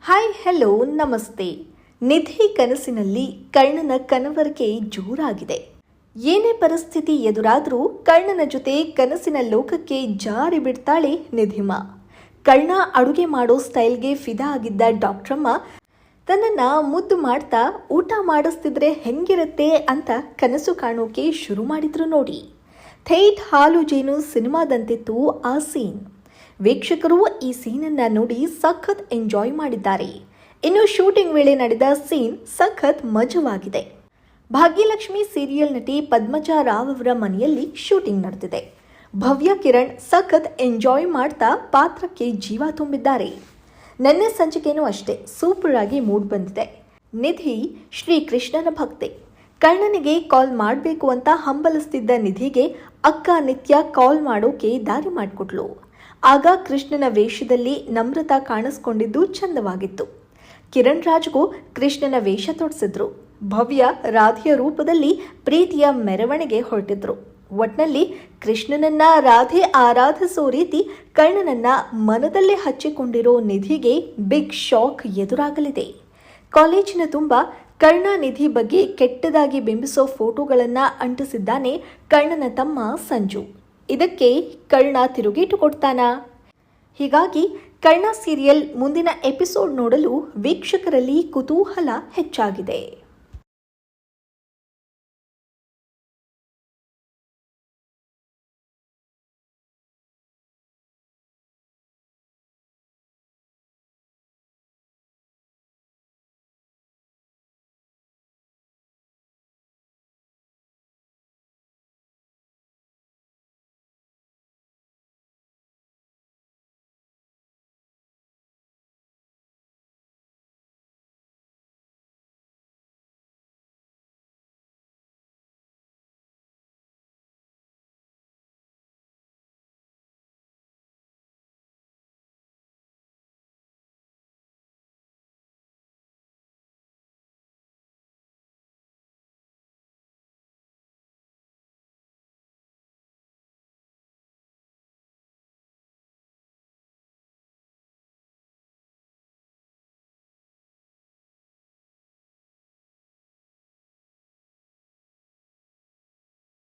Hi hello ನಮಸ್ತೆ. ನಿಧಿ ಕನಸಿನಲ್ಲಿ ಕರ್ಣನ ಕನವರಿಕೆ ಜೋರಾಗಿದೆ. ಏನೇ ಪರಿಸ್ಥಿತಿ ಎದುರಾದರೂ ಕರ್ಣನ ಜೊತೆ ಕನಸಿನ ಲೋಕಕ್ಕೆ ಜಾರಿ ಬಿಡ್ತಾಳೆ ನಿಧಿಮ. ಕರ್ಣ ಅಡುಗೆ ಮಾಡೋ ಸ್ಟೈಲ್ಗೆ ಫಿದಾ ಆಗಿದ್ದ ಡಾಕ್ಟ್ರಮ್ಮ ತನ್ನನ್ನ ಮುದ್ದು ಮಾಡ್ತಾ ಊಟ ಮಾಡಿಸ್ತಿದ್ರೆ ಹೆಂಗಿರುತ್ತೆ ಅಂತ ಕನಸು ಕಾಣೋಕೆ ಶುರು ಮಾಡಿದ್ರು ನೋಡಿ. ಥೇಟ್ ಹಾಲು ಜೇನು ಸಿನಿಮಾದಂತಿತ್ತು ಆ ಸೀನ್. ವೀಕ್ಷಕರು ಈ ಸೀನನ್ನ ನೋಡಿ ಸಖತ್ ಎಂಜಾಯ್ ಮಾಡಿದ್ದಾರೆ. ಇನ್ನು ಶೂಟಿಂಗ್ ವೇಳೆ ನಡೆದ ಸೀನ್ ಸಖತ್ ಮಜವಾಗಿದೆ. ಭಾಗ್ಯಲಕ್ಷ್ಮಿ ಸೀರಿಯಲ್ ನಟಿ ಪದ್ಮಜಾ ರಾವ್ ಅವರ ಮನೆಯಲ್ಲಿ ಶೂಟಿಂಗ್ ನಡೆದಿದೆ. ಭವ್ಯ ಕಿರಣ್ ಸಖತ್ ಎಂಜಾಯ್ ಮಾಡ್ತಾ ಪಾತ್ರಕ್ಕೆ ಜೀವ ತುಂಬಿದ್ದಾರೆ. ನೆನ್ನೆ ಸಂಚಿಕೆನೂ ಅಷ್ಟೇ ಸೂಪರ್ ಆಗಿ ಮೂಡ್ ಬಂದಿದೆ. ನಿಧಿ ಶ್ರೀಕೃಷ್ಣನ ಭಕ್ತೆ. ಕರ್ಣನಿಗೆ ಕಾಲ್ ಮಾಡಬೇಕು ಅಂತ ಹಂಬಲಿಸ್ತಿದ್ದ ನಿಧಿಗೆ ಅಕ್ಕ ನಿತ್ಯ ಕಾಲ್ ಮಾಡೋಕೆ ದಾರಿ ಮಾಡಿಕೊಟ್ಲು. ಆಗ ಕೃಷ್ಣನ ವೇಷದಲ್ಲಿ ನಮ್ರತಾ ಕಾಣಿಸ್ಕೊಂಡಿದ್ದು ಚಂದವಾಗಿತ್ತು. ಕಿರಣ್ ರಾಜ್ಗೂ ಕೃಷ್ಣನ ವೇಷ ತೊಡಿಸಿದ್ರು. ಭವ್ಯ ರಾಧೆಯ ರೂಪದಲ್ಲಿ ಪ್ರೀತಿಯ ಮೆರವಣಿಗೆ ಹೊರಟಿದ್ರು. ಒಟ್ನಲ್ಲಿ ಕೃಷ್ಣನನ್ನ ರಾಧೆ ಆರಾಧಿಸೋ ರೀತಿ ಕರ್ಣನನ್ನ ಮನದಲ್ಲೇ ಹಚ್ಚಿಕೊಂಡಿರೋ ನಿಧಿಗೆ ಬಿಗ್ ಶಾಕ್ ಎದುರಾಗಲಿದೆ. ಕಾಲೇಜಿನ ತುಂಬ ಕರ್ಣ ನಿಧಿ ಬಗ್ಗೆ ಕೆಟ್ಟದಾಗಿ ಬಿಂಬಿಸೋ ಫೋಟೋಗಳನ್ನ ಅಂಟಿಸಿದ್ದಾನೆ ಕರ್ಣನ ತಮ್ಮ ಸಂಜು. ಇದಕ್ಕೆ ಕರ್ಣ ತಿರುಗೇಟು ಕೊಡ್ತಾನಾ? ಹೀಗಾಗಿ ಕರ್ಣ ಸೀರಿಯಲ್ ಮುಂದಿನ ಎಪಿಸೋಡ್ ನೋಡಲು ವೀಕ್ಷಕರಲ್ಲಿ ಕುತೂಹಲ ಹೆಚ್ಚಾಗಿದೆ.